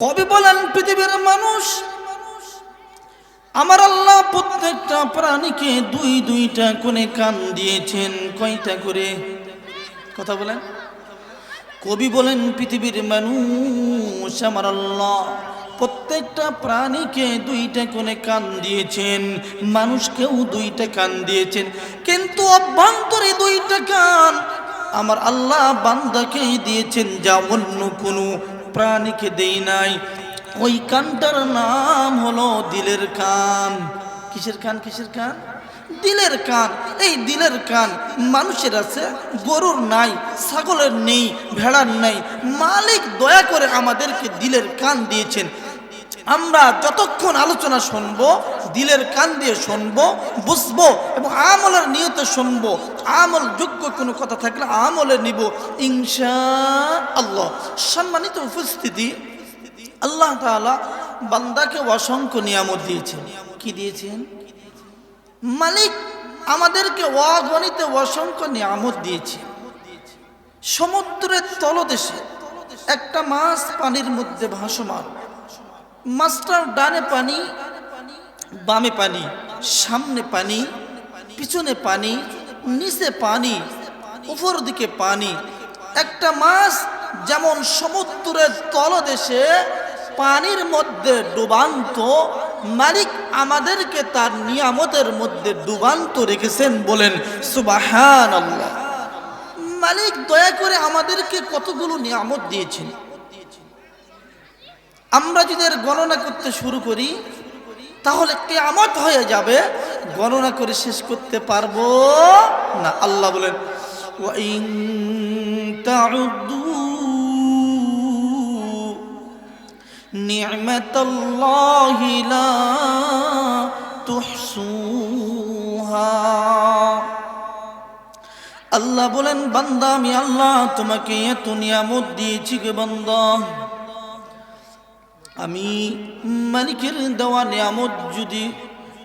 কবি বলেন, পৃথিবীর মানুষ আমার আল্লাহ প্রত্যেকটা প্রাণীকে দুইটা করে কান দিয়েছেন। কয়টা করে? কথা বলেন। কবি বলেন, পৃথিবীর মানুষ আমার আল্লাহ প্রত্যেকটা প্রাণীকে দুইটা করে কান দিয়েছেন, মানুষকেও দুইটা কান দিয়েছেন, কিন্তু অভ্যন্তরে দুইটা কান আমার আল্লাহ বান্দাকে দিয়েছেন, যা অন্য কোনো প্রাণীকে দেই নাই। ওই কানটার নাম হলো দিলের কান। কিসের কান? কিসের কান? দিলের কান। এই দিলের কান মানুষের আছে, গরুর নাই, ছাগলের নেই, ভেড়ার নাই। মালিক দয়া করে আমাদেরকে দিলের কান দিয়েছেন। আমরা যতক্ষণ আলোচনা শুনবো, দিলের কান দিয়ে শুনবো, বুঝবো এবং আমলের নিয়তে শুনবো। আমল যোগ্য কোনো কথা থাকলে আমলে নিব ইনশাআল্লাহ। সম্মানিত উপস্থিতি, আল্লাহ তাআলা বান্দাকে অসংখ্য নিয়ামত দিয়েছেন। কি দিয়েছেন? মালিক আমাদেরকে অগণিত অসংখ্য নিয়ামত দিয়েছে। সমুদ্রের তলদেশে একটা মাছ পানির মধ্যে ভাসমান। মাছটার ডানে পানি, বামে পানি, সামনে পানি, পিছনে পানি, নিচে পানি, উপর দিকে পানি। একটা মাছ যেমন সমুদ্রের তলদেশে পানির মধ্যে ডুবান্ত, মালিক আমাদেরকে তার নিয়ামতের মধ্যে ডুবান্ত রেখেছেন। বলেন সুবহানাল্লাহ। মালিক দয়া করে আমাদেরকে কতগুলো নিয়ামত দিয়েছেন। আমরা যদি এর গণনা করতে শুরু করি তাহলে কিয়ামত হয়ে যাবে, গণনা করে শেষ করতে পারবো না। আল্লাহ বলেন, ওয়া ইন তাউদ্দু নি'মাতাল্লাহি লা তুহসুহা। আল্লাহ বলেন, বান্দা আমি আল্লাহ তোমাকে এত নিয়ামত দিয়েছি গে বান্দা, আমি মালিকের দেওয়া নিয়ামত যদি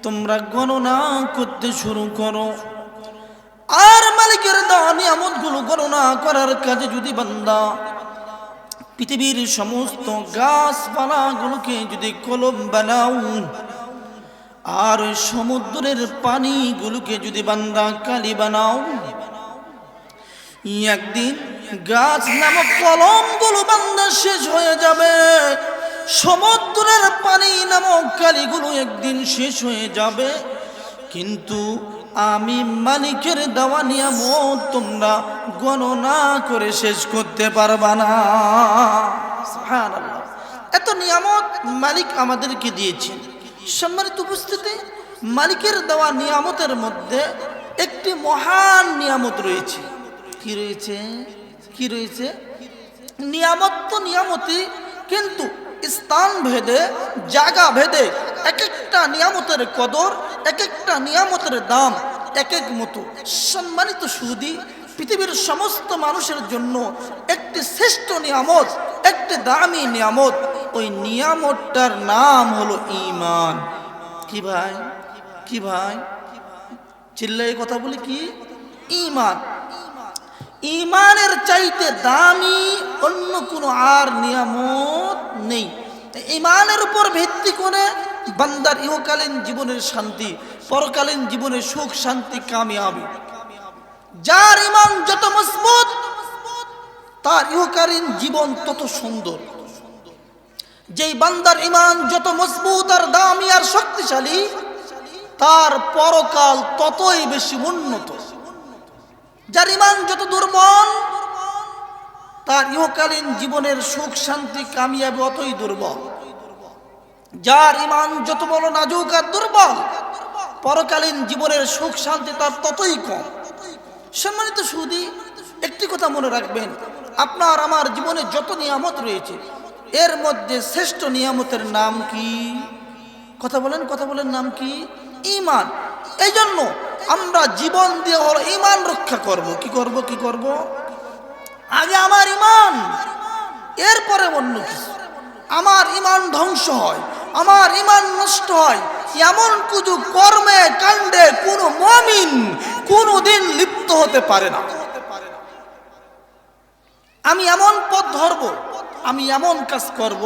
তোমরা গণনা করতে শুরু করো, আর মালিকের দেওয়া নিয়ামতগুলো গণনা করার কাজে যদি বান্দা পৃথিবীর সমস্ত গাছপালাগুলোকে যদি কলম বানাও, আর সমুদ্রের পানিগুলোকে যদি বান্দা কালি বানাও, একদিন গাছ নামক কলমগুলো বান্দা শেষ হয়ে যাবে, সমুদ্রের পানি নামক কালিগুলো একদিন শেষ হয়ে যাবে, কিন্তু আমি মালিকের দেওয়া নিয়ামত তোমরা গণনা করে শেষ করতে পারবা না। সুবহানাল্লাহ। এত নিয়ামত মালিক আমাদেরকে দিয়েছেন। সম্মানিত উপস্থিতি, মালিকের দেওয়া নিয়ামতের মধ্যে একটি মহান নিয়ামত রয়েছে। কি রয়েছে? কি রয়েছে? নিয়ামত তো নিয়ামতই, কিন্তু স্থান ভেদে, জায়গা ভেদে এক একটা নিয়ামতের কদর, এক একটা নিয়ামতের দাম এক এক মতো। সম্মানিত সুধী, পৃথিবীর সমস্ত মানুষের জন্য একটি শ্রেষ্ঠ নিয়ামত, একটি দামি নিয়ামত, ওই নিয়ামতটার নাম হলো ঈমান। কি ভাই? কি ভাই? চিল্লাই কথা বলি কি? ঈমান। ঈমানের চাইতে দামি অন্য কোনো আর নিয়ামত নেই। ঈমানের উপর ভিত্তি করে বান্দার ইহকালীন জীবনের শান্তি, পরকালীন জীবনের সুখ শান্তি কামিয়াবি। যার ঈমান যত মজবুত তার ইহকালীন জীবন তত সুন্দর। যেই বান্দার ঈমান যত মজবুত আর দামি আর শক্তিশালী, তার পরকাল ততই বেশি উন্নত। যার ঈমান যত দুর্বল, তার ইহকালীন জীবনের সুখ শান্তি কামিয়াবি অতই দুর্বল। যার ঈমান যত বড় নাজুক আর দুর্বল, পরকালীন জীবনের সুখ শান্তি তার ততই কম। সম্মানিত সুধী, একটি কথা মনে রাখবেন, আপনার আমার জীবনে যত নিয়ামত রয়েছে, এর মধ্যে শ্রেষ্ঠ নিয়ামতের নাম কি? কথা বলেন, কথা বলেন, নাম কি? ঈমান। এই জন্য আমরা জীবন দিয়ে হলো ঈমান রক্ষা করব। কি করব? কি করব? আগে আমার ঈমান, এরপরে অন্য কিছু। আমার ঈমান ধ্বংস হয়, আমার ঈমান নষ্ট হয়, এমন কিছু কর্মে কাণ্ডে কোনো মুমিন কোনোদিন লিপ্ত হতে পারে না। আমি এমন পথ ধরব আমি এমন কাজ করব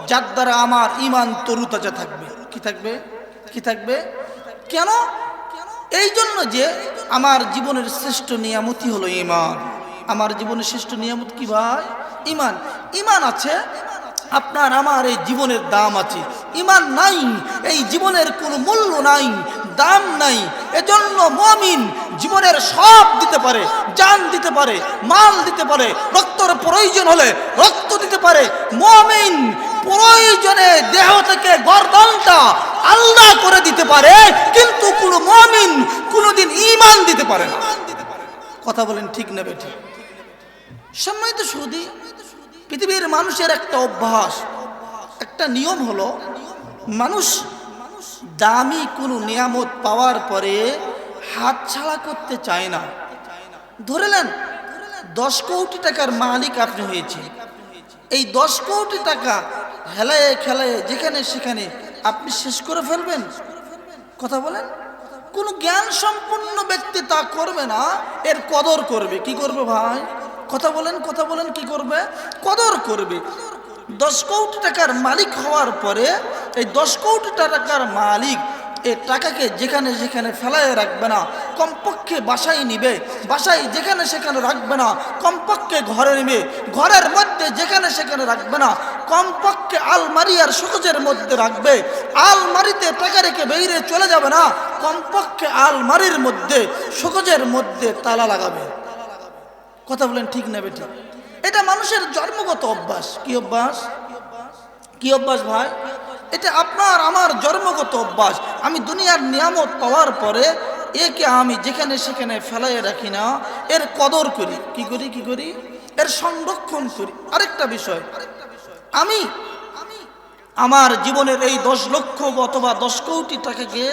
যার দ্বারা আমার ঈমান তরুতাজা থাকবে। কি থাকবে? কি থাকবে? কেন? এই জন্য যে আমার জীবনের শ্রেষ্ঠ নিয়ামতই হলো ঈমান। আমার জীবনের শ্রেষ্ঠ নিয়ামত কি ভাই? ঈমান। ঈমান আছে, আপনার আমার এই জীবনের দাম আছে। ঈমান নাই, এই জীবনের কোনো মূল্য নাই, দাম নাই। এজন্য মুমিন জীবনের সব দিতে পারে, জান দিতে পারে, মাল দিতে পারে, রক্তের প্রয়োজন হলে রক্ত দিতে পারে। মুমিন প্রয়োজনে দেহ থেকে গর্দনটা আলাদা করে দিতে পারে, কিন্তু কোনো মুমিন কোনোদিন ঈমান দিতে পারে না। কথা বলেন ঠিক না বেঠিক? সম্মানিত সুধী, পৃথিবীর মানুষের একটা অভ্যাস, একটা নিয়ম হলো, মানুষ দামি কোনো নিয়ামত পাওয়ার পরে হাতছাড়া করতে চায় না। ধরে নেন 10 কোটি টাকার মালিক আপনি হয়েছে, এই 10 কোটি টাকা হেলায় খেলায় যেখানে সেখানে আপনি শেষ করে ফেলবেন? কথা বলেন। কোন জ্ঞান সম্পন্ন ব্যক্তি তা করবে না, এর কদর করবে। কি করবে ভাই? কথা বলেন, কথা বলেন। কি করবে? কদর করবে। 10 কোটি টাকার মালিক হওয়ার পরে এই 10 কোটি টাকার মালিক এই টাকাকে যেখানে যেখানে ফেলায় রাখবে না, কমপক্ষে বাসায় নিবে, বাসায় যেখানে সেখানে রাখবে না, কমপক্ষে ঘরে নিবে, ঘরের মধ্যে যেখানে সেখানে রাখবে না, কমপক্ষে আলমারি আর শোকেজের মধ্যে রাখবে। আলমারিতে টাকা রেখে বেরিয়ে চলে যাবে না, কমপক্ষে আলমারির মধ্যে শোকেজের মধ্যে তালা লাগাবে। কথা বলেন ঠিক না বেঠিক? এটা মানুষের জন্মগত অভ্যাস। কি অভ্যাস? কি অভ্যাস ভাই? এটা আপনার আমার জন্মগত অভ্যাস। আমি দুনিয়ার নিয়ামত পাওয়ার পরে একে আমি যেখানে সেখানে ফেলাই রাখি না, এর কদর করি। কি করি? কি করি? এর সংরক্ষণ করি। আরেকটা বিষয়, আমি আমার জীবনের এই 10 লক্ষ অথবা 10 কোটি টাকাকে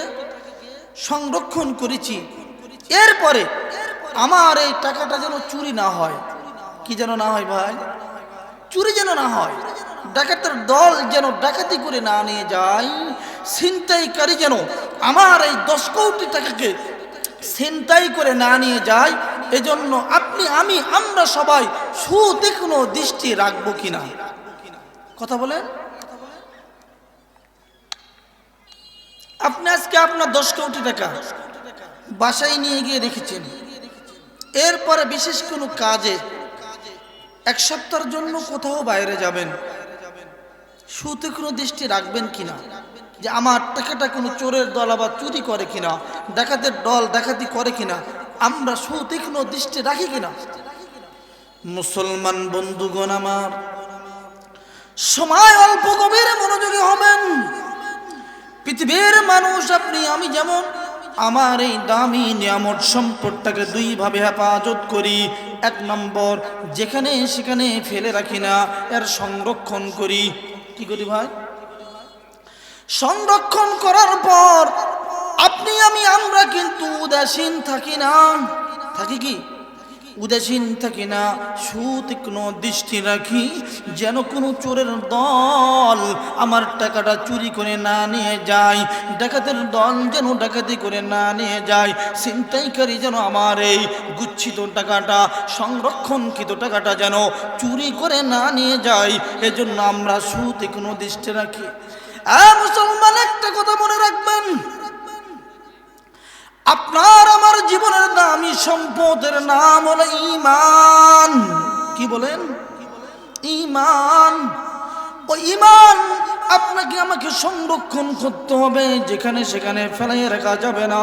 সংরক্ষণ করেছি, এরপরে আমার এই টাকাটা যেন চুরি না হয়। কি যেন না হয় ভাই? চুরি যেন না হয়, ডাকাতের দল যেন ডাকাতি করে না নিয়ে যায়, ছিনতাইকারী যেন আমার এই 10 কোটি টাকাকে ছিনতাই করে না নিয়ে যায়। এজন্য আপনি, আমি, আমরা সবাই সুতীক্ষ্ণ দৃষ্টি রাখবো কিনা? কথা বলেন। আপনি আজকে আপনার 10 কোটি টাকা বাসায় নিয়ে গিয়ে রেখেছেন, এরপরে বিশেষ কোনো কাজে 1 সপ্তাহের জন্য কোথাও বাইরে যাবেন, সুতীক্ষ্ণ দৃষ্টি রাখবেন কিনা যে আমার টাকাটা কোনো চোরের দল আবার চুরি করে কিনা, ডাকাতের দল ডাকাতি করে কিনা? আমরা সুতীক্ষ্ণ দৃষ্টি রাখি কিনা? মুসলমান বন্ধুগণ আমার, সময় অল্প, গভীরে মনোযোগী হবেন। পৃথিবীর মানুষ আপনি আমি যেমন আমার এই দামি নিয়ামত সম্পদটাকে 2 ভাবে হেফাজত করি। 1 নম্বর, যেখানে সেখানে ফেলে রাখি না, এর সংরক্ষণ করি। কি করি ভাই? সংরক্ষণ করার পর আপনি আমি আমরা কিন্তু উদাসীন থাকি না। থাকি কি? উদাসীন থাকি না, সুতীক্ষ্ণ দৃষ্টি রাখি যেন কোনো চোরের দল আমার টাকাটা চুরি করে না নিয়ে যায়, ডাকাতের দল যেন ডাকাতি করে না নিয়ে যায়, ছিনতাইকারী যেন আমার এই গুচ্ছিত টাকাটা, সংরক্ষণকৃত টাকাটা যেন চুরি করে না নিয়ে যায়। এজন্য আমরা সুতীক্ষ্ণ দৃষ্টি রাখি। মুসলমান, একটা কথা মনে রাখবেন, আপনার আমার জীবনের দামি সম্পদের নাম হলো ঈমান। কি বলেন? ঈমান। ওই ঈমান আপনাকে আমাকে সংরক্ষণ করতে হবে। যেখানে সেখানে ফেলাই রাখা যাবে না,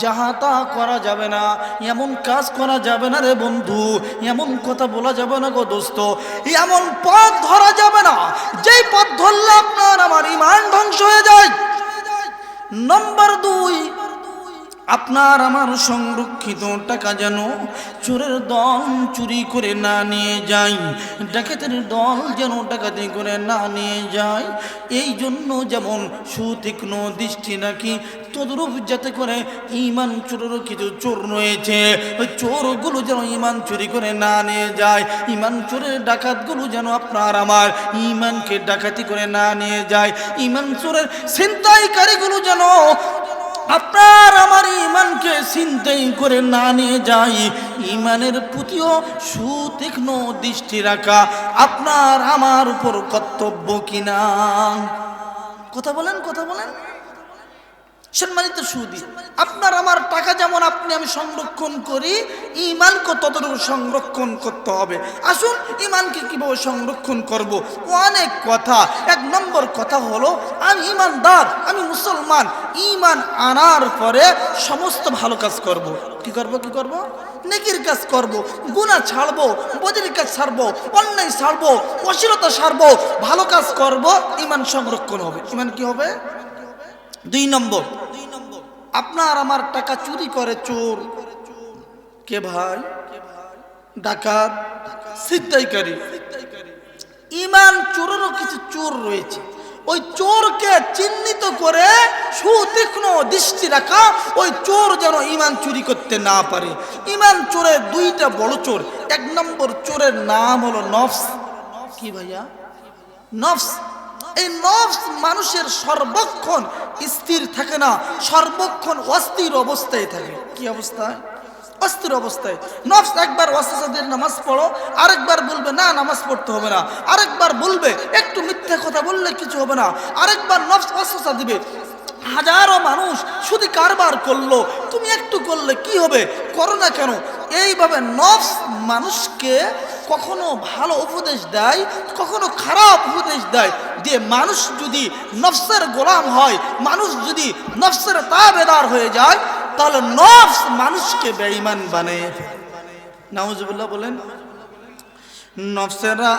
যাহা তা করা যাবে না, এমন কাজ করা যাবে না রে বন্ধু, এমন কথা বলা যাবে না গো দোস্ত, এমন পথ ধরা যাবে না যেই পথ ধরলে আপনার আমার ঈমান ধ্বংস হয়ে যায়। নম্বর 2, আপনার আমার সংরক্ষিত টাকা যেন চোরের দল চুরি করে না নিয়ে যায়, ডাকাতের দল যেন ডাকাতি করে না নিয়ে যায়। এই জন্য যেমন সুতীক্ষ্ণ দৃষ্টি রাখি, তদ্রূপ যাতে করে ঈমান চোরেরও কিছু চোর রয়েছে, ওই চোরগুলো যেন ঈমান চুরি করে না নিয়ে যায়। ঈমান চোরের ডাকাতগুলো যেন আপনার আমার ঈমানকে ডাকাতি করে না নিয়ে যায়। ঈমান চোরের ছিনতাইকারীগুলো যেন আপনার আমার ইমানকে চিন্তাই করে না নিয়ে যাই, ইমানের প্রতিও সুতীক্ষ্ণ দৃষ্টি রাখা আপনার আমার উপর কর্তব্য কিনা? কথা বলেন, কথা বলেন। সম্মানিত সুদী, আপনার আমার টাকা যেমন আপনি আমি সংরক্ষণ করি, ঈমানকে ততটুকু সংরক্ষণ করতে হবে। আসুন ঈমানকে কিভাবে সংরক্ষণ করব, অনেক কথা। এক নম্বর কথা হলো, আমি ঈমানদার, আমি মুসলমান। ঈমান আনার পরে সমস্ত ভালো কাজ করব। কি করব? কি করব? নেকির কাজ করব, গুনাহ ছাড়বো, বদির কাজ ছাড়বো, অন্যায় ছাড়বো, অশ্লীলতা ছাড়বো, ভালো কাজ করব। ঈমান সংরক্ষণ হবে। ঈমান কি হবে? দুই নম্বর, আপনার আমার টাকা চুরি করে চোর। কে ভাই? ডাকাত, ছিনতাইকারী। ঈমান চোরেরও কিছু চোর রয়েছে। ওই চোরকে চিহ্নিত করে সুতীক্ষ্ণ দৃষ্টি রাখা, ওই চোর যেন ঈমান চুরি করতে না পারে। ঈমান চোরের দুইটা বড় চোর। এক নম্বর চোরের নাম হলো নফস। কি ভাইয়া? নফস। এই নফস মানুষের সর্বক্ষণ স্থির থাকে না, সর্বক্ষণ অস্থির অবস্থায় থাকে। কি অবস্থায়? অস্থির অবস্থায়। নফস একবার ওয়াসওয়াসা নামাজ পড়ো, আরেকবার বলবে না নামাজ পড়তে হবে না, আরেকবার বলবে একটু মিথ্যা কথা বললে কিছু হবে না, আরেকবার নফস ওয়াসওয়াসা দিবে। হাজারো মানুষ শুধু কারবার করলো, তুমি একটু করলে কি হবে, করো না কেন। এইভাবে নফস মানুষকে কখনো ভালো উপদেশ দেয়, কখনো খারাপ উপদেশ দেয়। দিয়ে মানুষ যদি নফসের গোলাম হয়, মানুষ যদি নফসের তাবেদার হয়ে যায়, তাহলে নফস মানুষকে বেঈমান বানায়। নাউজুবিল্লাহ বলেন। নফসেরা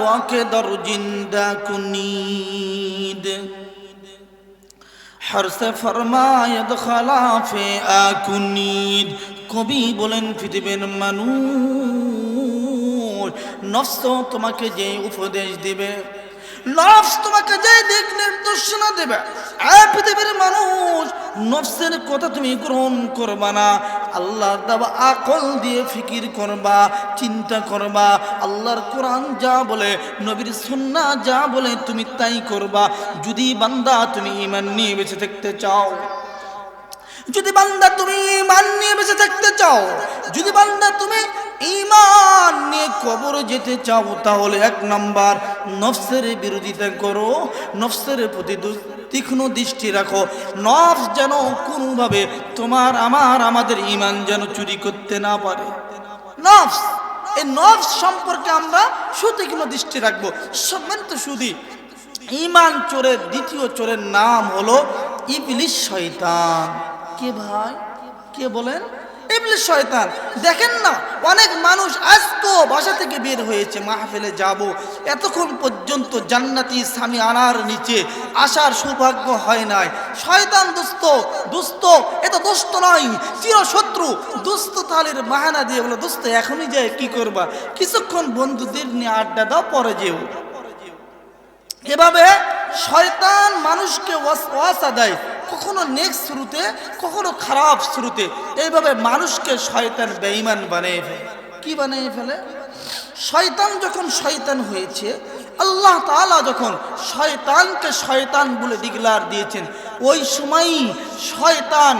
বকে দর জিন্দা কুনিদ, হরসে ফরমায়দ খলাফে আকুনিদ। কবি বলেন, পৃথিবীর মানুষ, নফস তোমাকে যে উপদেশ দিবে, নফস তোমাকে যে দিক নির্দেশনা দেবে, পৃথিবীর মানুষ, নফসের কথা তুমি গ্রহণ করবা না। আল্লাহর দেওয়া আকল দিয়ে ফিকির করবা, চিন্তা করবা। আল্লাহর কোরআন যা বলে, নবীর সুন্নাহ যা বলে, তুমি তাই করবা। যদি বান্দা তুমি ঈমান নিয়ে বেঁচে থাকতে চাও, যদি বান্দা তুমি ঈমান নিয়ে বেঁচে থাকতে চাও, যদি বান্দা তুমি ঈমান নিয়ে কবরে যেতে চাও, তাহলে এক নাম্বার নফসের বিরোধিতা করো, নফসের প্রতি তীক্ষ্ণ দৃষ্টি রাখো। নফস যেন কোনোভাবে তোমার আমাদের ঈমান যেন চুরি করতে না পারে। নফস, এই নফস সম্পর্কে আমরা সুতীক্ষ্ণ দৃষ্টি রাখবো। সম্মানিত সুদী, ঈমান চোরের দ্বিতীয় চোরের নাম হলো ইবলিস, শয়তান। কে ভাই? কে বলেন? ইবলিস, শয়তান। দেখেন না, অনেক মানুষ আজকে বাসা থেকে বের হয়েছে, মাহফিলে যাব, এতক্ষণ পর্যন্ত জান্নাতি স্বামী আনার নিচে আসার সৌভাগ্য হয় নাই। শয়তান দুষ্ট, দুষ্ট, এটা দুষ্ট নয়, চিরশত্রু। দুষ্ট তালির বাহানা দিয়ে বলে, দোস্ত এখনই যায়, কি করবা, কিছুক্ষণ বন্ধুদের নিয়ে আড্ডা দাও, পরে যেও। এভাবে শয়তান মানুষকে ওয়াসওয়াসা দেয়, কখনো নেক শুরুতে, কখনো খারাপ শুরুতে। এইভাবে মানুষকে শয়তান বেঈমান বানিয়ে ফেলে। কি বানিয়ে ফেলে? শয়তান যখন শয়তান হয়েছে, আল্লাহ তাআলা যখন শয়তানকে শয়তান বলে ডিক্লার দিয়েছেন, ওই সময়ই শয়তান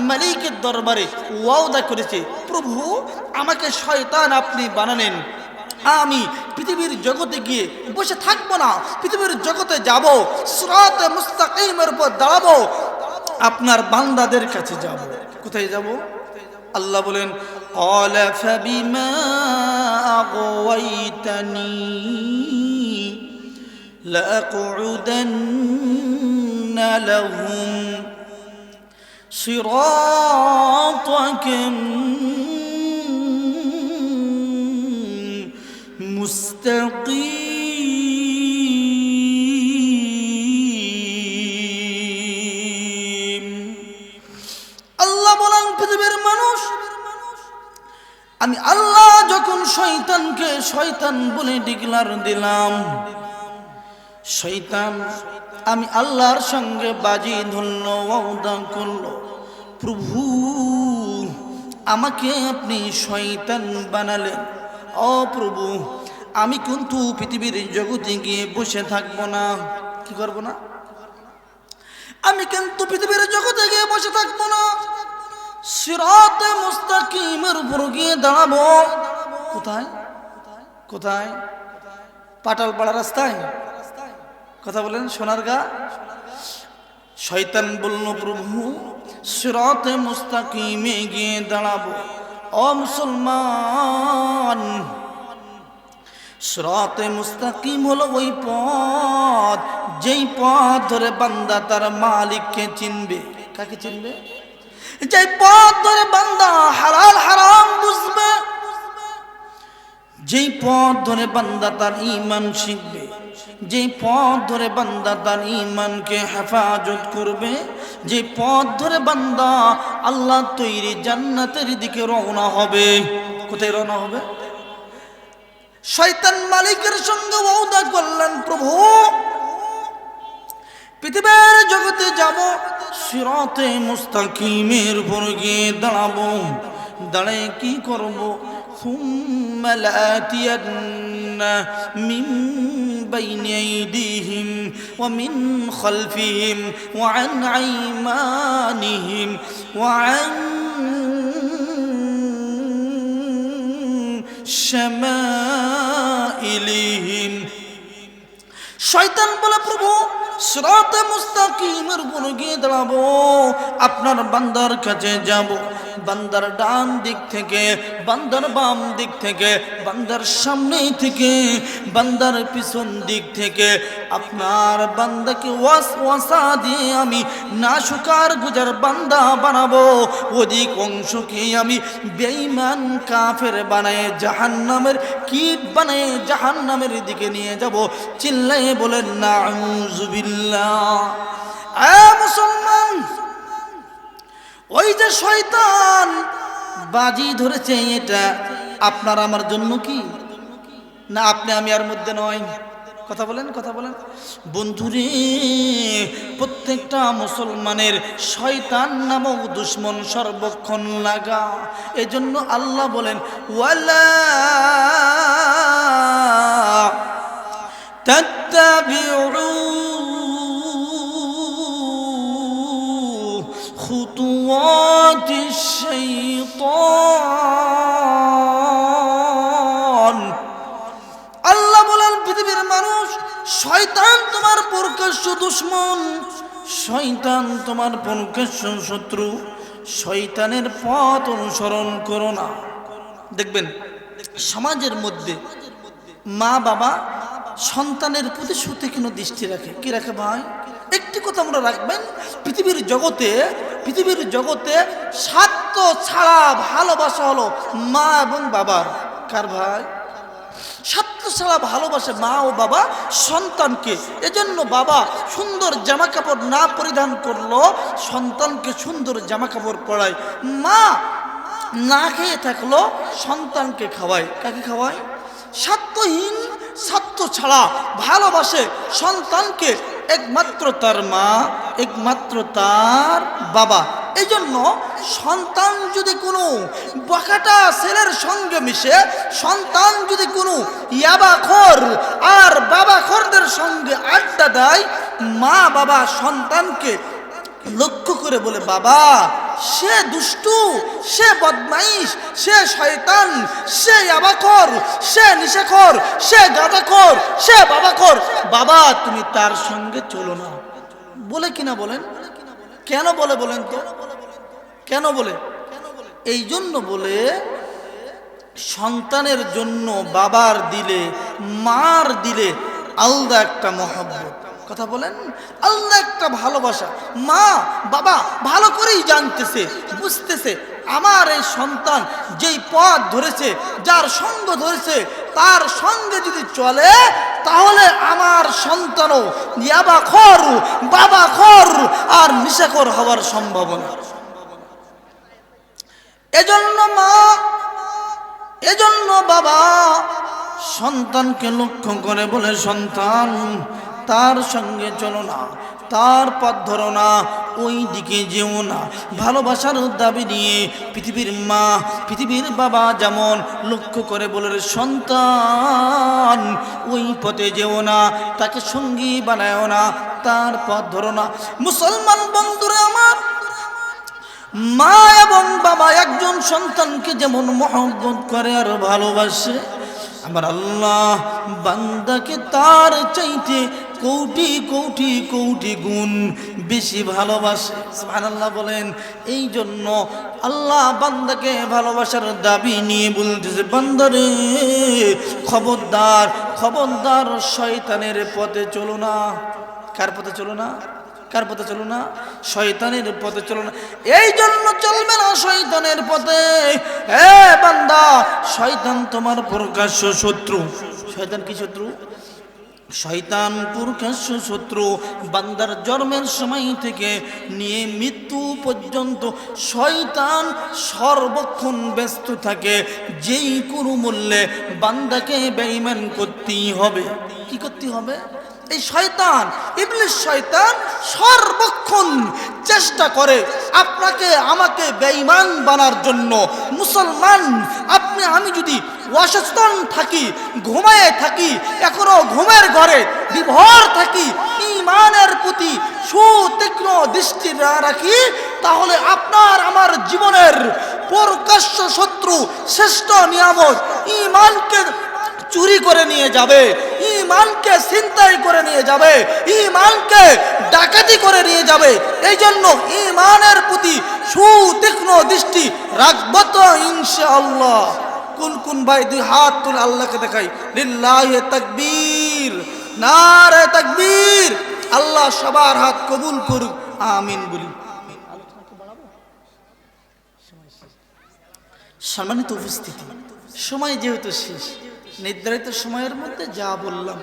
মালিকের দরবারে ওয়াদা করেছে, প্রভু আমাকে শয়তান আপনি বানালেন, আমি পৃথিবীর জগতে গিয়ে বসে থাকবো না, পৃথিবীর জগতে যাব, সিরাতে মুস্তাকিমের উপর দাঁড়াবো, আপনার বান্দাদের কাছে যাব। কোথায় যাব? আল্লাহ বলেন, ক্বালা ফাবিমা আগওয়াইতানি লাআকউদান্না লাহুম সিরাতাকাম মুস্তাকিম। আল্লাহ বলেন, পৃথিবীর মানুষ, আমি আল্লাহ যখন শয়তানকে শয়তান বলে ডিক্লার দিলাম, শয়তান আমি আল্লাহর সঙ্গে বাজি ধরল, ওয়াদা করল, প্রভু আমাকে আপনি শয়তান বানালেন, ও প্রভু আমি কিন্তু পৃথিবীর জগতে গিয়ে বসে থাকবো না। কি করবো না? আমি কিন্তু পৃথিবীর জগতে গিয়ে বসে থাকবো না, সিরাতে মুস্তাকিমের উপর গিয়ে দাঁড়াবো। কোথায়? কোথায়? পাটালপাড়া রাস্তায়? কথা বলেন সোনারগা। শয়তান বলল, প্রভু সিরাতে মুস্তাকিমে গিয়ে দাঁড়াবো। ও মুসলমান, সিরাতে মুস্তাকিম হলো ওই পথ, যেই পথ ধরে বান্দা তার মালিককে চিনবে। কাকে চিনবে? যেই পথ ধরে বান্দা হালাল হারাম বুঝবে, যেই পথ ধরে বান্দা তার ঈমান শিখবে, যেই পথ ধরে বান্দা তার ঈমানকে হেফাজত করবে, যে পথ ধরে বান্দা আল্লাহ তৈরি জান্নাতের দিকে রওনা হবে। কোথায় রওনা হবে? শয়তান মালিকের সঙ্গে ওয়াদা করলেন, প্রভু পৃথিবীর জগতে যাব, সিরাতে মুস্তাকিমের উপর গিয়ে দাঁড়াবো। দাঁড়ায় কি করব? সুম্মা লাআতিয়ান্না মিন বাইনি আইদিহিম ওয়া মিন খালফিহিম ওয়া আন আইমানিহিম ওয়া আন শামাইলিহিম। শয়তান বলে, প্রভু সিরাতে মুস্তাকিমের উপর গিয়ে দাঁড়াবো, আপনার বান্দার কাছে যাব। বান্দার ডান দিক থেকে, বান্দার বাম দিক থেকে, বান্দার সামনে থেকে, বান্দার পিছন দিক থেকে আপনার বান্দাকে ওয়াসওয়াসা দিয়ে আমি নাশুকার গুজার বান্দা বানাবো। অধিক অংশকে আমি বেঈমান কাফের বানায় জাহান্নামের কীট বানায় জাহান্নামের দিকে নিয়ে যাব। চিল্লায়ে বলেন নাউযুবিল্লাহ। মুসলমান, ওই যে শয়তান বাজি ধরেছে, এটা আপনার আমার জন্য কি না? আপনি আমি আর মধ্যে নয়। কথা বলেন, কথা বলেন বন্ধুরে। প্রত্যেকটা মুসলমানের শয়তান নামক দুশ্মন সর্বক্ষণ লাগা। এজন্য আল্লাহ বলেন, ওয়ালা তাত্তাবিউ খুতুওয়াতিশ শাইতান। আল্লাহ বলেন, পৃথিবীর মানুষ, শয়তান তোমার প্রকাশ্য দুশ্মন, শয়তান তোমার প্রকাশ্য শত্রু। শয়তানের পথ অনুসরণ করো না। দেখবেন সমাজের মধ্যে মা বাবা সন্তানের প্রতি সুতীক্ষ্ণ দৃষ্টি রাখে। কি রাখে ভাই? একটি কথা আমরা রাখবেন, পৃথিবীর জগতে স্বার্থ ছাড়া ভালোবাসা হলো মা এবং বাবার। কার ভাই? স্বার্থ ছাড়া ভালোবাসে মা ও বাবা সন্তানকে। এজন্য বাবা সুন্দর জামা কাপড় না পরিধান করলো সন্তানকে সুন্দর জামা কাপড় পরায়। মা না খেয়ে থাকলো সন্তানকে খাওয়ায়। কাকে খাওয়ায়? স্বার্থহীন, স্বার্থ ছাড়া ভালোবাসে সন্তানকে একমাত্র তার মা, একমাত্র তার বাবা। এই জন্য সন্তান যদি কোনো বাকাটা ছেলের সঙ্গে মিশে, সন্তান যদি কোনো ইয়াবাখোর আর বাবাখোরদের সঙ্গে আড্ডা দেয়, মা বাবা সন্তানকে লক্ষ্য করে বলে, বাবা সে দুষ্টু, সে বদমাইশ, সে শয়তান, সে ইয়াবাখোর, সে নিশাখোর, সে গাঁজাখোর, সে বাবাখোর, বাবা তুমি তার সঙ্গে চলো না। বলে কিনা বলেন? কেন বলে বলেন তো? কেন বলে? এই জন্য বলে, সন্তানের জন্য বাবার দিলে, মার দিলে আলাদা একটা মহব্বত। কথা বলেন, আল্লাহ একটা ভালোবাসা। মা বাবা ভালো করেই জানতেছে, বুঝতেছে আমার এই সন্তান যেই পথ ধরেছে, যার সঙ্গ ধরেছে, তার সঙ্গে যদি চলে তাহলে আমার সন্তানও ইয়াবাখোর, বাবাখোর আর নিশাখোর হওয়ার সম্ভাবনা। এজন্য মা, এজন্য বাবা সন্তানকে লক্ষ্য করে বলে, সন্তান তার সঙ্গে চলো না, তার পথ ধরো না, ওই দিকে যেও না। ভালোবাসার দাবি নিয়ে পৃথিবীর মা, পৃথিবীর বাবা যেমন লক্ষ্য করে বলে, সন্তান ওই পথে যেও না, তাকে সঙ্গী বানায়ও না, তার পথ ধরো না। মুসলমান বন্ধুরা আমার, মা এবং বাবা একজন সন্তানকে যেমন মহব্বত করে আর ভালোবাসে, আমার আল্লাহ বান্দাকে তার চাইতে কোটি কোটি কোটি গুণ বেশি ভালোবাসে। সুবহানাল্লাহ বলেন। এই জন্য আল্লাহ বান্দাকে ভালোবাসার দাবি নিয়ে বলতেছে, বান্দারে খবরদার, খবরদার শয়তানের পথে চলো না। কার পথে চলো না? কার পথে চলো না? শয়তানের পথে চলো না। এই জন্য চলবে না শয়তানের পথে। হে বান্দা, শয়তান তোমার প্রকাশ্য শত্রু। শয়তান কি শত্রু? শয়তান প্রকাশ্য শত্রু। বান্দার জন্মের সময় থেকে নিয়ে মৃত্যু পর্যন্ত শয়তান সর্বক্ষণ ব্যস্ত থাকে যেই কোনো মূল্যে বান্দাকে বেঈমান করতেই হবে। কি করতে হবে? এই শয়তান, ইবলিস শয়তান সর্বক্ষণ চেষ্টা করে আপনাকে আমাকে বেঈমান বানার জন্য। মুসলমান আপনি আমি যদি অসচেতন থাকি, ঘুমায়ে থাকি, এখনো ঘুমের ঘরে বিভোর থাকি, ঈমানের প্রতি সুতীক্ষ্ণ দৃষ্টি না রাখি, তাহলে আপনার আমার জীবনের প্রকাশ্য শত্রু, শ্রেষ্ঠ নিয়ামত ঈমানকে চুরি করে নিয়ে যাবে, ঈমানকে ছিনতাই করে নিয়ে যাবে, ঈমানকে ডাকাতি করে নিয়ে যাবে। এই জন্য ঈমানের প্রতি সুতীক্ষ্ণ দৃষ্টি রাখব তো ইনশাআল্লাহ। কোন কোন ভাই দুই হাত তুলে আল্লাহকে দেখাই, লিল্লাহি তাকবীর, নারে তাকবীর। আল্লাহ সবার হাত কবুল করুক, আমিন বলি। সম্মানিত উপস্থিতি, সময় যেহেতু শেষ, নির্ধারিত সময়ের মধ্যে যা বললাম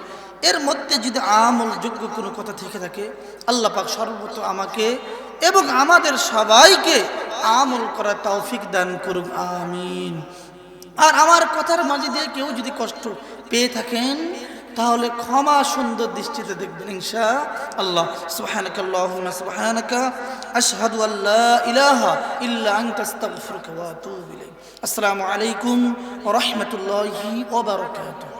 এর মধ্যে যদি আমল যোগ্য কোনো কথা থেকে থাকে, আল্লাহ পাক সর্বত আমাকে এবং আমাদের সবাইকে আমল করার তৌফিক দান করুক, আমিন। আর আমার কথার মাঝে দিয়ে কেউ যদি কষ্ট পেয়ে থাকেন, তাহলে ক্ষমা সুন্দর দৃষ্টিতে দেখবেন ইনশাআল্লাহ। সুবহানাকাল্লাহুম্মা সুবহানাকা, আশহাদু আল্লা ইলাহা ইল্লা আনতা, আস্তাগফিরুকা ওয়া আতুবু ইলাইক। আসসালামু আলাইকুম ওয়া রাহমাতুল্লাহি ওয়া বারাকাতুহু।